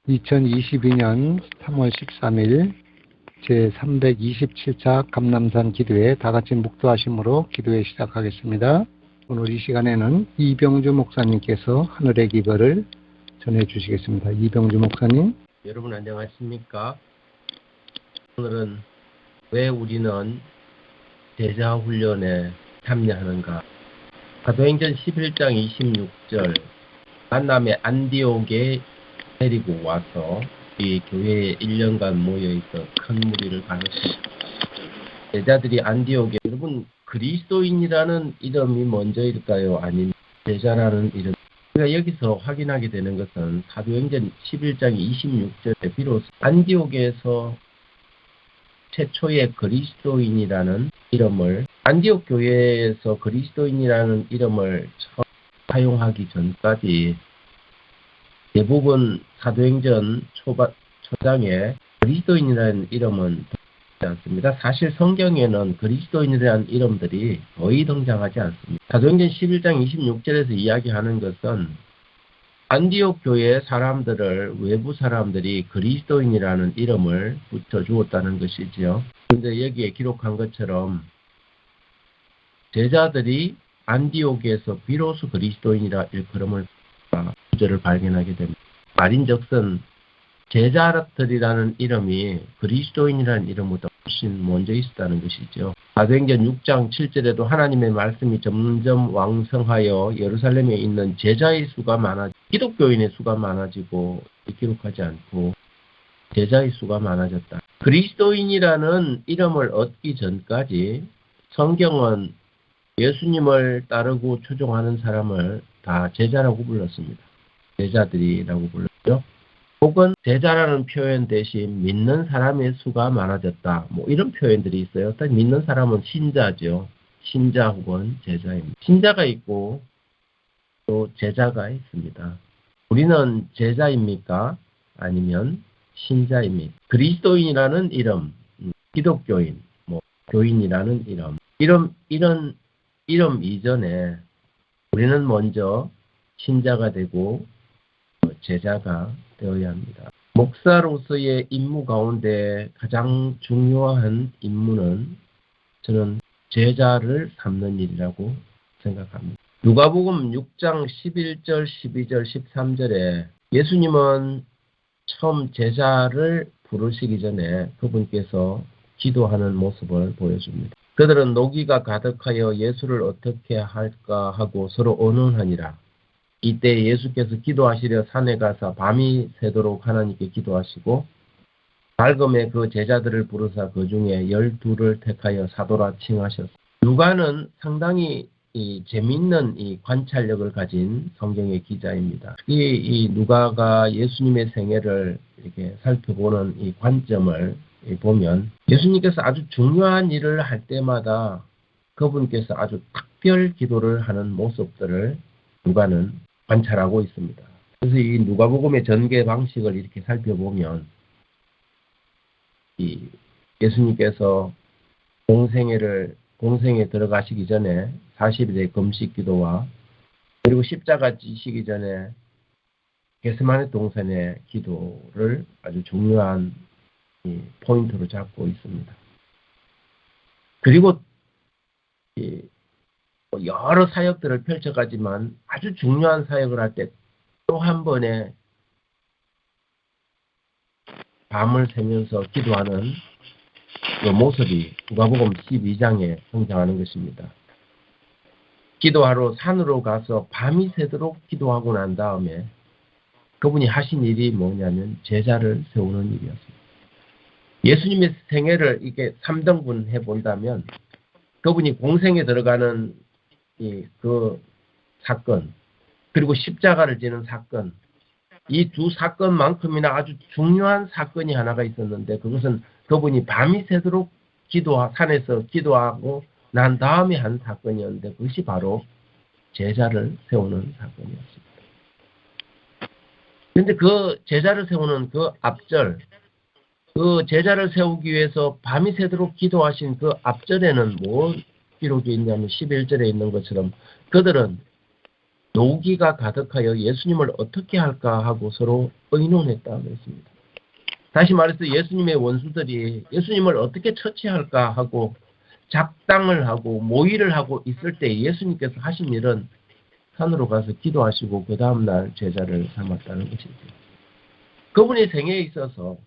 2022년 3월 13일 제327차 감남산 기도회 다같이 묵도하심으로 기도회 시작하겠습니다. 오늘 이 시간에는 이병주 목사님께서 하늘의 기별을 전해주시겠습니다. 이병주 목사님. 여러분 안녕하십니까? 오늘은 왜 우리는 제자훈련에 참여하는가? 사도행전 11장 26절 만남의 안디옥에 데리고 와서 이 교회에 1년간 모여있던 큰 무리를 가르쳤습니다. 제자들이 안디옥에, 여러분 그리스도인이라는 이름이 먼저일까요? 아니면 제자라는 이름? 우리가 여기서 확인하게 되는 것은 사도행전 11장 26절에 비로소 안디옥에서 최초의 그리스도인이라는 이름을, 안디옥 교회에서 그리스도인이라는 이름을 처음 사용하기 전까지 대부분 사도행전 초장에 그리스도인이라는 이름은 등장하지 않습니다. 사실 성경에는 그리스도인이라는 이름들이 거의 등장하지 않습니다. 사도행전 11장 26절에서 이야기하는 것은 안디옥 교회의 사람들을 외부 사람들이 그리스도인이라는 이름을 붙여주었다는 것이지요. 그런데 여기에 기록한 것처럼 제자들이 안디옥에서 비로소 그리스도인이라 일컬음을 구절을 발견하게 됩니다. 말인즉슨 제자들이라는 이름이 그리스도인이라는 이름보다 훨씬 먼저 있었다는 것이죠. 사도행전 6장 7절에도 하나님의 말씀이 점점 왕성하여 예루살렘에 있는 제자의 수가 기독교인의 수가 많아지고 기록하지 않고 제자의 수가 많아졌다. 그리스도인이라는 이름을 얻기 전까지 성경은 예수님을 따르고 추종하는 사람을 다 제자라고 불렀습니다. 제자들이라고 불렀죠. 혹은 제자라는 표현 대신 믿는 사람의 수가 많아졌다. 이런 표현들이 있어요. 일단 믿는 사람은 신자죠. 신자 혹은 제자입니다. 신자가 있고 또 제자가 있습니다. 우리는 제자입니까? 아니면 신자입니까? 그리스도인이라는 이름, 기독교인, 교인이라는 이름, 이런 이름 이전에 우리는 먼저 신자가 되고 제자가 되어야 합니다. 목사로서의 임무 가운데 가장 중요한 임무는 저는 제자를 삼는 일이라고 생각합니다. 누가복음 6장 11절, 12절, 13절에 예수님은 처음 제자를 부르시기 전에 그분께서 기도하는 모습을 보여줍니다. 그들은 노기가 가득하여 예수를 어떻게 할까 하고 서로 의논하니라. 이때 예수께서 기도하시려 산에 가서 밤이 새도록 하나님께 기도하시고 밝음에 그 제자들을 부르사 그 중에 12를 택하여 사도라 칭하셨습니다. 누가는 상당히 재미있는 관찰력을 가진 성경의 기자입니다. 특히 이 누가가 예수님의 생애를 이렇게 살펴보는 이 관점을 보면 예수님께서 아주 중요한 일을 할 때마다 그분께서 아주 특별 기도를 하는 모습들을 누가는 관찰하고 있습니다. 그래서 이 누가복음의 전개 방식을 이렇게 살펴보면 이 예수님께서 공생에 들어가시기 전에 40일의 금식 기도와 그리고 십자가 지시기 전에 겟세마네 동산의 기도를 아주 중요한 포인트로 잡고 있습니다. 그리고 여러 사역들을 펼쳐가지만 아주 중요한 사역을 할 때 또 한 번에 밤을 새면서 기도하는 그 모습이 누가복음 12장에 등장하는 것입니다. 기도하러 산으로 가서 밤이 새도록 기도하고 난 다음에 그분이 하신 일이 뭐냐면 제자를 세우는 일이었습니다. 예수님의 생애를 이렇게 3등분 해본다면 그분이 공생에 들어가는 그 사건, 그리고 십자가를 지는 사건, 이 두 사건만큼이나 아주 중요한 사건이 하나가 있었는데 그것은 그분이 밤이 새도록 산에서 기도하고 난 다음에 한 사건이었는데 그것이 바로 제자를 세우는 사건이었습니다. 그런데 그 제자를 세우는 그 앞절, 그 제자를 세우기 위해서 밤이 새도록 기도하신 그 앞절에는 뭘 기록이 있냐면 11절에 있는 것처럼 그들은 노기가 가득하여 예수님을 어떻게 할까 하고 서로 의논했다고 했습니다. 다시 말해서 예수님의 원수들이 예수님을 어떻게 처치할까 하고 작당을 하고 모의를 하고 있을 때 예수님께서 하신 일은 산으로 가서 기도하시고 그 다음날 제자를 삼았다는 것이죠. 그분의 생애에 있어서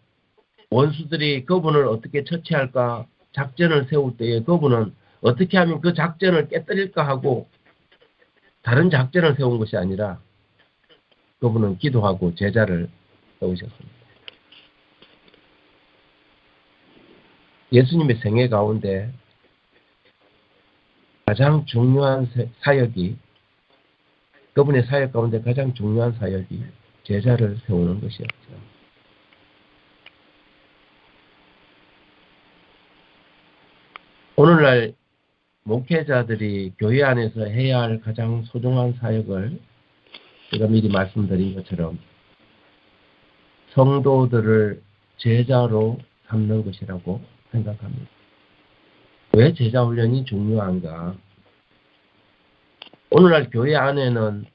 원수들이 그분을 어떻게 처치할까 작전을 세울 때에 그분은 어떻게 하면 그 작전을 깨뜨릴까 하고 다른 작전을 세운 것이 아니라 그분은 기도하고 제자를 세우셨습니다. 예수님의 생애 가운데 가장 중요한 사역이 그분의 사역 가운데 가장 중요한 사역이 제자를 세우는 것이었죠. 오늘날 목회자들이 교회 안에서 해야 할 가장 소중한 사역을 제가 미리 말씀드린 것처럼 성도들을 제자로 삼는 것이라고 생각합니다. 왜 제자 훈련이 중요한가? 오늘날 교회 안에는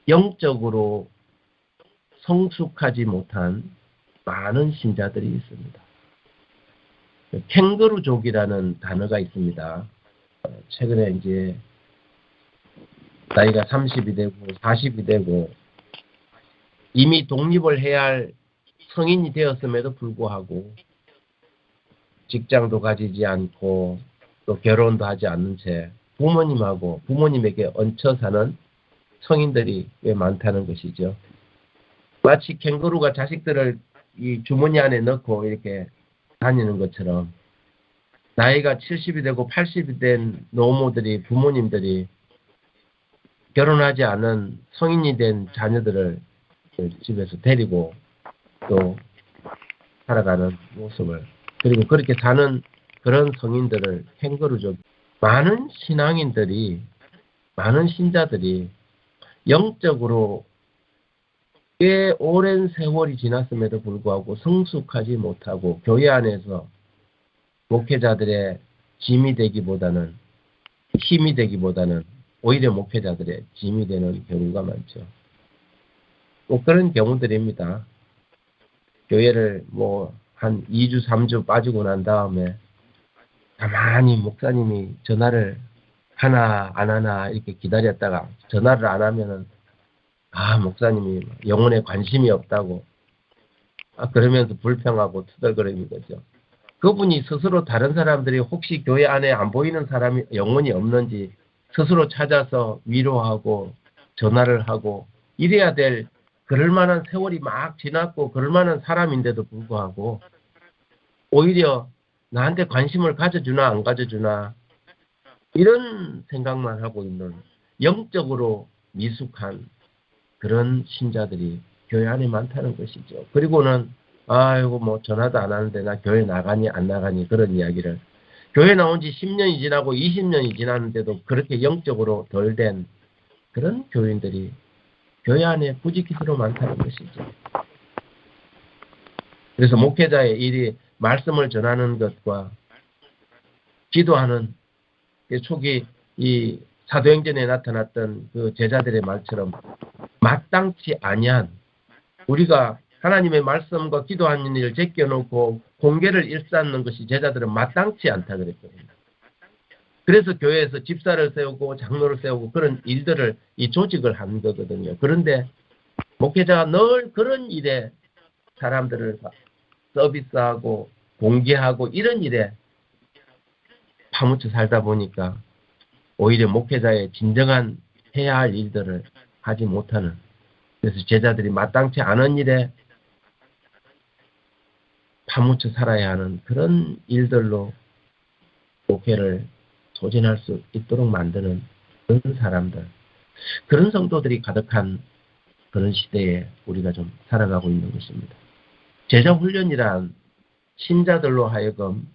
영적으로 성숙하지 못한 많은 신자들이 있습니다. 캥거루족이라는 단어가 있습니다. 최근에 이제 나이가 30이 되고 40이 되고 이미 독립을 해야 할 성인이 되었음에도 불구하고 직장도 가지지 않고 또 결혼도 하지 않는 채 부모님하고 부모님에게 얹혀 사는 성인들이 꽤 많다는 것이죠. 마치 캥거루가 자식들을 이 주머니 안에 넣고 이렇게 다니는 것처럼 나이가 70이 되고 80이 된 노모들이 부모님들이 결혼하지 않은 성인이 된 자녀들을 집에서 데리고 또 살아가는 모습을 그리고 그렇게 사는 그런 성인들을 캥거루족 많은 신앙인들이 많은 신자들이 영적으로 꽤 오랜 세월이 지났음에도 불구하고 성숙하지 못하고 교회 안에서 목회자들의 짐이 되기보다는 힘이 되기보다는 오히려 목회자들의 짐이 되는 경우가 많죠. 뭐 그런 경우들입니다. 교회를 뭐 한 2주, 3주 빠지고 난 다음에 가만히 목사님이 전화를 하나 안 하나 이렇게 기다렸다가 전화를 안 하면은 목사님이 영혼에 관심이 없다고 그러면서 불평하고 투덜거리는 거죠. 그분이 스스로 다른 사람들이 혹시 교회 안에 안 보이는 사람이 영혼이 없는지 스스로 찾아서 위로하고 전화를 하고 이래야 될 그럴 만한 세월이 막 지났고 그럴 만한 사람인데도 불구하고 오히려 나한테 관심을 가져주나 안 가져주나 이런 생각만 하고 있는 영적으로 미숙한 그런 신자들이 교회 안에 많다는 것이죠. 그리고는 아이고 뭐 전화도 안 하는데 나 교회 나가니 안 나가니 그런 이야기를 교회 나온 지 10년이 지나고 20년이 지났는데도 그렇게 영적으로 덜 된 그런 교인들이 교회 안에 부지기수로 많다는 것이죠. 그래서 목회자의 일이 말씀을 전하는 것과 기도하는 초기 이 사도행전에 나타났던 그 제자들의 말처럼 마땅치 아니한 우리가 하나님의 말씀과 기도하는 일을 제껴놓고 공개를 일삼는 것이 제자들은 마땅치 않다 그랬거든요. 그래서 교회에서 집사를 세우고 장로를 세우고 그런 일들을 이 조직을 한 거거든요. 그런데 목회자가 늘 그런 일에 사람들을 서비스하고 공개하고 이런 일에 파묻혀 살다 보니까 오히려 목회자의 진정한 해야 할 일들을 하지 못하는 그래서 제자들이 마땅치 않은 일에 파묻혀 살아야 하는 그런 일들로 목회를 소진할 수 있도록 만드는 그런 사람들 그런 성도들이 가득한 그런 시대에 우리가 좀 살아가고 있는 것입니다. 제자 훈련이란 신자들로 하여금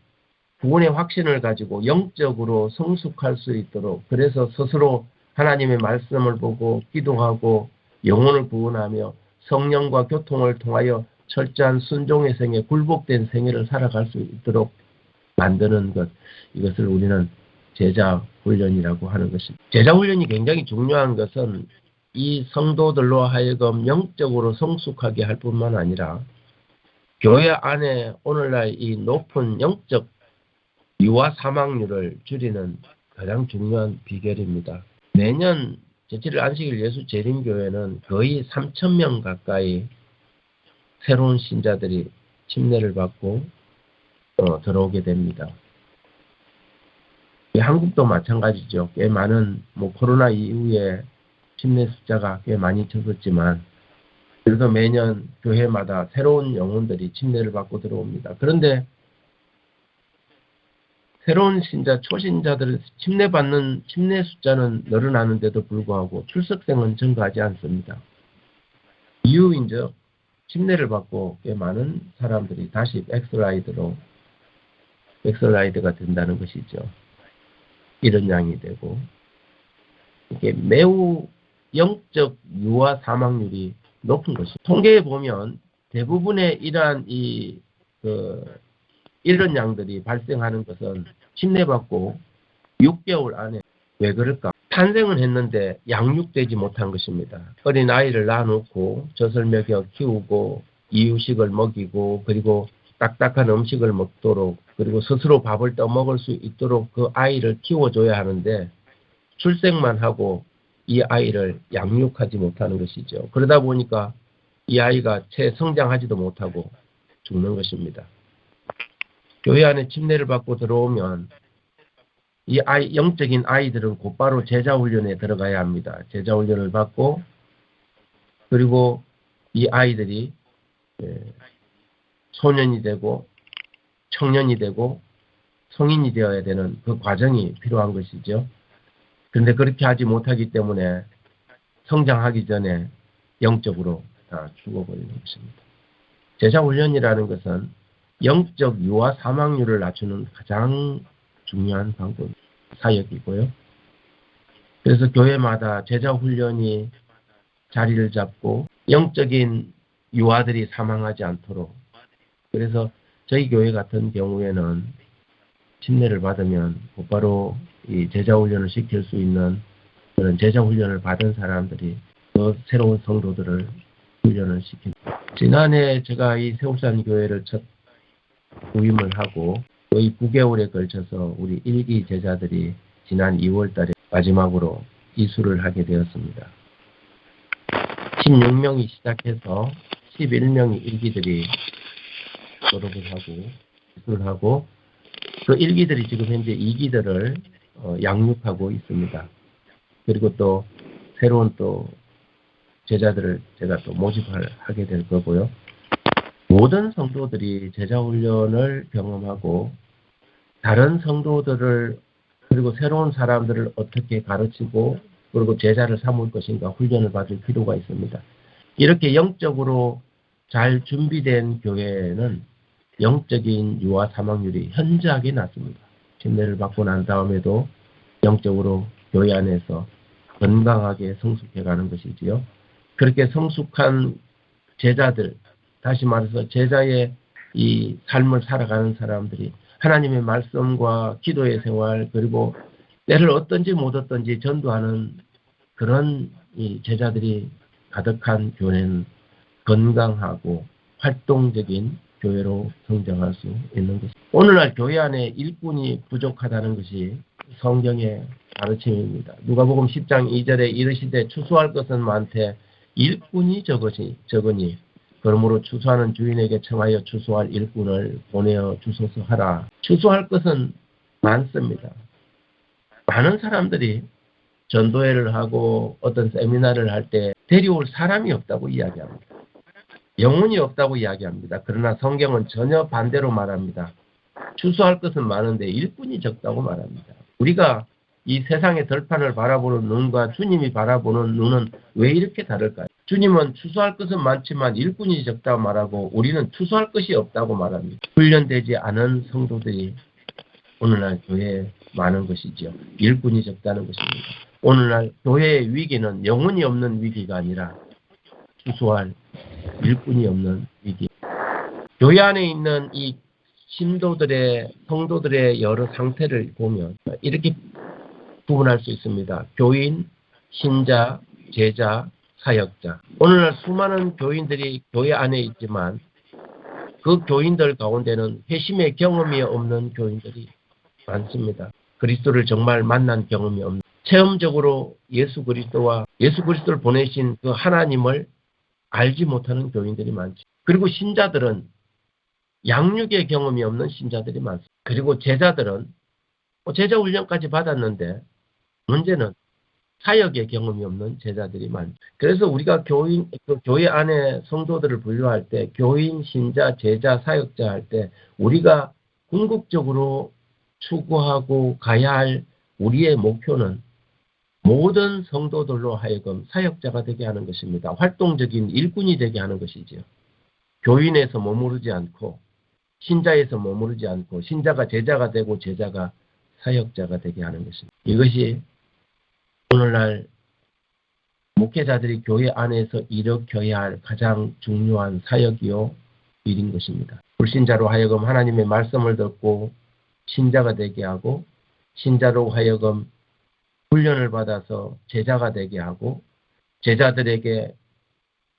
구원의 확신을 가지고 영적으로 성숙할 수 있도록 그래서 스스로 하나님의 말씀을 보고 기도하고 영혼을 구원하며 성령과 교통을 통하여 철저한 순종의 생애, 굴복된 생애를 살아갈 수 있도록 만드는 것 이것을 우리는 제자 훈련이라고 하는 것입니다. 제자 훈련이 굉장히 중요한 것은 이 성도들로 하여금 영적으로 성숙하게 할 뿐만 아니라 교회 안에 오늘날 이 높은 영적 유아 사망률을 줄이는 가장 중요한 비결입니다. 매년 제7일 안식일 예수 재림교회는 거의 3,000명 가까이 새로운 신자들이 침례를 받고 들어오게 됩니다. 한국도 마찬가지죠. 꽤 많은 코로나 이후에 침례 숫자가 꽤 많이 적었지만 그래서 매년 교회마다 새로운 영혼들이 침례를 받고 들어옵니다. 그런데 새로운 신자, 초신자들 침례받는 침례 숫자는 늘어나는데도 불구하고 출석생은 증가하지 않습니다. 이유인즉 침례를 받고 꽤 많은 사람들이 다시 백슬라이드가 된다는 것이죠. 이런 양이 되고 이게 매우 영적 유아 사망률이 높은 것입니다. 통계에 보면 대부분의 이러한 이런 양들이 발생하는 것은 침례받고 6개월 안에. 왜 그럴까? 탄생은 했는데 양육되지 못한 것입니다. 어린 아이를 낳아놓고 젖을 먹여 키우고 이유식을 먹이고 그리고 딱딱한 음식을 먹도록 그리고 스스로 밥을 떠먹을 수 있도록 그 아이를 키워줘야 하는데 출생만 하고 이 아이를 양육하지 못하는 것이죠. 그러다 보니까 이 아이가 채 성장하지도 못하고 죽는 것입니다. 교회 안에 침례를 받고 들어오면 이 영적인 아이들은 곧바로 제자훈련에 들어가야 합니다. 제자훈련을 받고 그리고 이 아이들이 소년이 되고 청년이 되고 성인이 되어야 되는 그 과정이 필요한 것이죠. 그런데 그렇게 하지 못하기 때문에 성장하기 전에 영적으로 다 죽어버리는 것입니다. 제자훈련이라는 것은 영적 유아 사망률을 낮추는 가장 중요한 방법, 사역이고요. 그래서 교회마다 제자훈련이 자리를 잡고 영적인 유아들이 사망하지 않도록, 그래서 저희 교회 같은 경우에는 침례를 받으면 곧바로 이 제자훈련을 시킬 수 있는 그런 제자훈련을 받은 사람들이 그 새로운 성도들을 훈련을 시킵니다. 지난해 제가 이 세울산 교회를 첫 부임을 하고 거의 9개월에 걸쳐서 우리 1기 제자들이 지난 2월 달에 마지막으로 이수를 하게 되었습니다. 16명이 시작해서 11명이 1기들이 졸업을 하고 이수를 하고 그 1기들이 지금 현재 2기들을 양육하고 있습니다. 그리고 또 새로운 또 제자들을 제가 또 모집하게 될 거고요. 모든 성도들이 제자훈련을 경험하고 다른 성도들을 그리고 새로운 사람들을 어떻게 가르치고 그리고 제자를 삼을 것인가 훈련을 받을 필요가 있습니다. 이렇게 영적으로 잘 준비된 교회는 영적인 유아 사망률이 현저하게 낮습니다. 침례를 받고 난 다음에도 영적으로 교회 안에서 건강하게 성숙해가는 것이지요. 그렇게 성숙한 제자들, 다시 말해서 제자의 이 삶을 살아가는 사람들이 하나님의 말씀과 기도의 생활 그리고 때를 얻든지 못 얻든지 전도하는 그런 이 제자들이 가득한 교회는 건강하고 활동적인 교회로 성장할 수 있는 것입니다. 오늘날 교회 안에 일꾼이 부족하다는 것이 성경의 가르침입니다. 누가복음 10장 2절에 이르시되 추수할 것은 많되 일꾼이 적으니 그러므로 추수하는 주인에게 청하여 추수할 일꾼을 보내어 주소서 하라. 추수할 것은 많습니다. 많은 사람들이 전도회를 하고 어떤 세미나를 할 때 데려올 사람이 없다고 이야기합니다. 영혼이 없다고 이야기합니다. 그러나 성경은 전혀 반대로 말합니다. 추수할 것은 많은데 일꾼이 적다고 말합니다. 우리가 이 세상의 들판을 바라보는 눈과 주님이 바라보는 눈은 왜 이렇게 다를까요? 주님은 추수할 것은 많지만 일꾼이 적다고 말하고 우리는 추수할 것이 없다고 말합니다. 훈련되지 않은 성도들이 오늘날 교회에 많은 것이죠. 일꾼이 적다는 것입니다. 오늘날 교회의 위기는 영혼이 없는 위기가 아니라 추수할 일꾼이 없는 위기. 교회 안에 있는 이 성도들의 여러 상태를 보면 이렇게 구분할 수 있습니다. 교인, 신자, 제자, 사역자. 오늘날 수많은 교인들이 교회 안에 있지만 그 교인들 가운데는 회심의 경험이 없는 교인들이 많습니다. 그리스도를 정말 만난 경험이 없는, 체험적으로 예수 그리스도를 보내신 그 하나님을 알지 못하는 교인들이 많죠. 그리고 신자들은 양육의 경험이 없는 신자들이 많습니다. 그리고 제자들은 제자 훈련까지 받았는데 문제는 사역의 경험이 없는 제자들이 많죠. 그래서 우리가 교회 안에 성도들을 분류할 때 교인, 신자, 제자, 사역자 할 때 우리가 궁극적으로 추구하고 가야 할 우리의 목표는 모든 성도들로 하여금 사역자가 되게 하는 것입니다. 활동적인 일꾼이 되게 하는 것이지요. 교인에서 머무르지 않고 신자에서 머무르지 않고 신자가 제자가 되고 제자가 사역자가 되게 하는 것입니다. 이것이 오늘날 목회자들이 교회 안에서 일으켜야 할 가장 중요한 사역이요 일인 것입니다. 불신자로 하여금 하나님의 말씀을 듣고 신자가 되게 하고 신자로 하여금 훈련을 받아서 제자가 되게 하고 제자들에게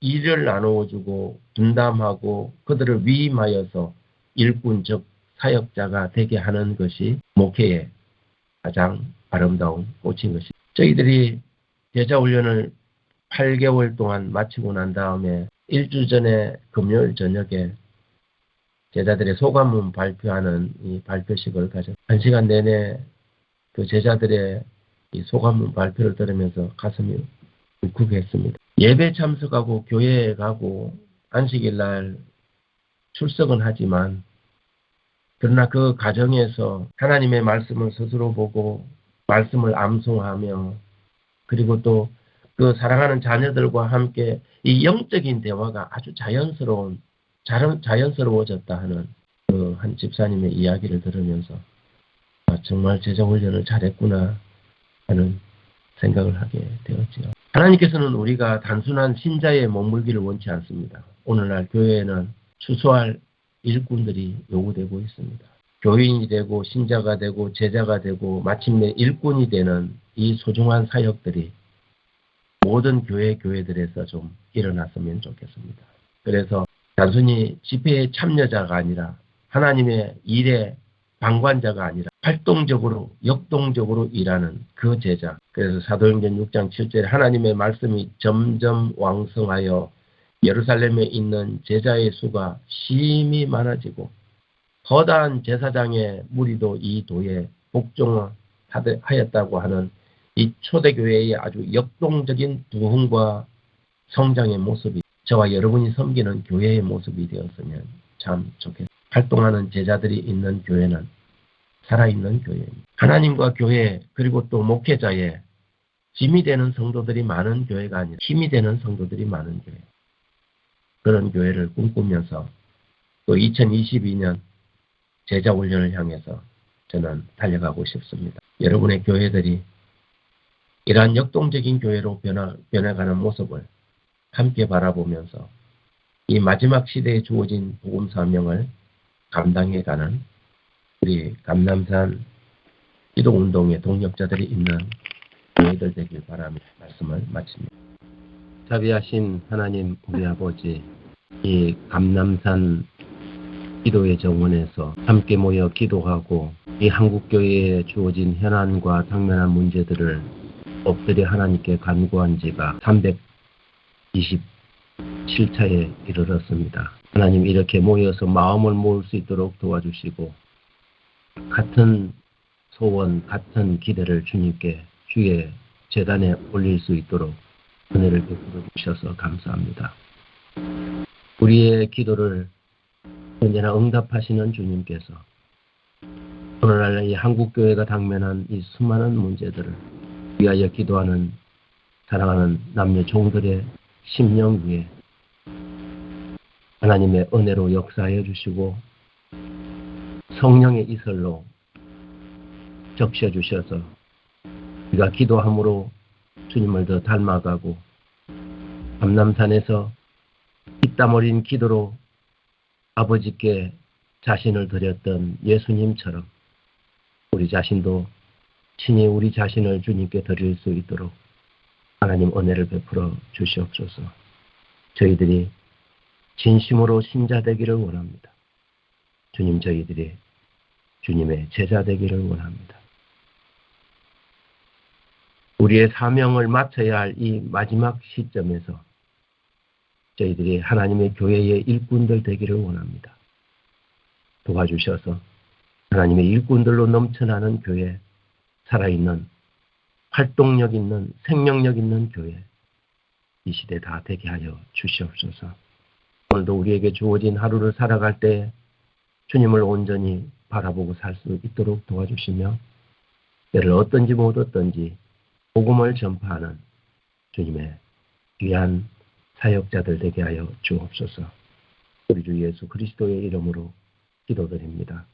일을 나누어주고 분담하고 그들을 위임하여서 일꾼 즉 사역자가 되게 하는 것이 목회의 가장 아름다운 꽃인 것입니다. 저희들이 제자훈련을 8개월 동안 마치고 난 다음에 일주일 전에 금요일 저녁에 제자들의 소감문 발표하는 이 발표식을 가져 1시간 내내 그 제자들의 이 소감문 발표를 들으면서 가슴이 울컥했습니다. 예배 참석하고 교회에 가고 안식일 날 출석은 하지만 그러나 그 과정에서 하나님의 말씀을 스스로 보고 말씀을 암송하며 그리고 또 그 사랑하는 자녀들과 함께 이 영적인 대화가 아주 자연스러워졌다 하는 그 한 집사님의 이야기를 들으면서 정말 제자훈련을 잘했구나 하는 생각을 하게 되었지요. 하나님께서는 우리가 단순한 신자에 머물기를 원치 않습니다. 오늘날 교회에는 추수할 일꾼들이 요구되고 있습니다. 교인이 되고 신자가 되고 제자가 되고 마침내 일꾼이 되는 이 소중한 사역들이 모든 교회들에서 좀 일어났으면 좋겠습니다. 그래서 단순히 집회의 참여자가 아니라 하나님의 일의 방관자가 아니라 활동적으로 역동적으로 일하는 그 제자. 그래서 사도행전 6장 7절에 하나님의 말씀이 점점 왕성하여 예루살렘에 있는 제자의 수가 심히 많아지고 거대한 제사장의 무리도 이 도에 복종하였다고 하는 이 초대교회의 아주 역동적인 부흥과 성장의 모습이 저와 여러분이 섬기는 교회의 모습이 되었으면 참 좋겠습니다. 활동하는 제자들이 있는 교회는 살아있는 교회입니다. 하나님과 교회 그리고 또 목회자의 짐이 되는 성도들이 많은 교회가 아니라 힘이 되는 성도들이 많은 교회. 그런 교회를 꿈꾸면서 또 2022년 제자훈련을 향해서 저는 달려가고 싶습니다. 여러분의 교회들이 이러한 역동적인 교회로 변해가는 모습을 함께 바라보면서 이 마지막 시대에 주어진 복음 사명을 감당해가는 우리 감남산 기도운동의 동력자들이 있는 교회들 되길 바라며 말씀을 마칩니다. 자비하신 하나님 우리 아버지, 이 감남산 기도의 정원에서 함께 모여 기도하고 이 한국교회에 주어진 현안과 당면한 문제들을 엎드려 하나님께 간구한 지가 327차에 이르렀습니다. 하나님 이렇게 모여서 마음을 모을 수 있도록 도와주시고 같은 소원, 같은 기대를 주님께 주의 제단에 올릴 수 있도록 은혜를 베풀어 주셔서 감사합니다. 우리의 기도를 언제나 응답하시는 주님께서 오늘날 이 한국교회가 당면한 이 수많은 문제들을 위하여 기도하는 사랑하는 남녀 종들의 심령 위에 하나님의 은혜로 역사하여 주시고 성령의 이설로 적셔 주셔서 우리가 기도함으로 주님을 더 닮아가고 감남산에서 땀 어린 기도로 아버지께 자신을 드렸던 예수님처럼 우리 자신도 친히 우리 자신을 주님께 드릴 수 있도록 하나님 은혜를 베풀어 주시옵소서. 저희들이 진심으로 신자 되기를 원합니다. 주님, 저희들이 주님의 제자 되기를 원합니다. 우리의 사명을 마쳐야 할 이 마지막 시점에서 저희들이 하나님의 교회의 일꾼들 되기를 원합니다. 도와주셔서 하나님의 일꾼들로 넘쳐나는 교회, 살아있는 활동력 있는 생명력 있는 교회 이 시대 다 되게 하여 주시옵소서. 오늘도 우리에게 주어진 하루를 살아갈 때 주님을 온전히 바라보고 살 수 있도록 도와주시며 때를 어떤지 못 어떤지 복음을 전파하는 주님의 귀한 사역자들 되게 하여 주옵소서. 우리 주 예수 그리스도의 이름으로 기도드립니다.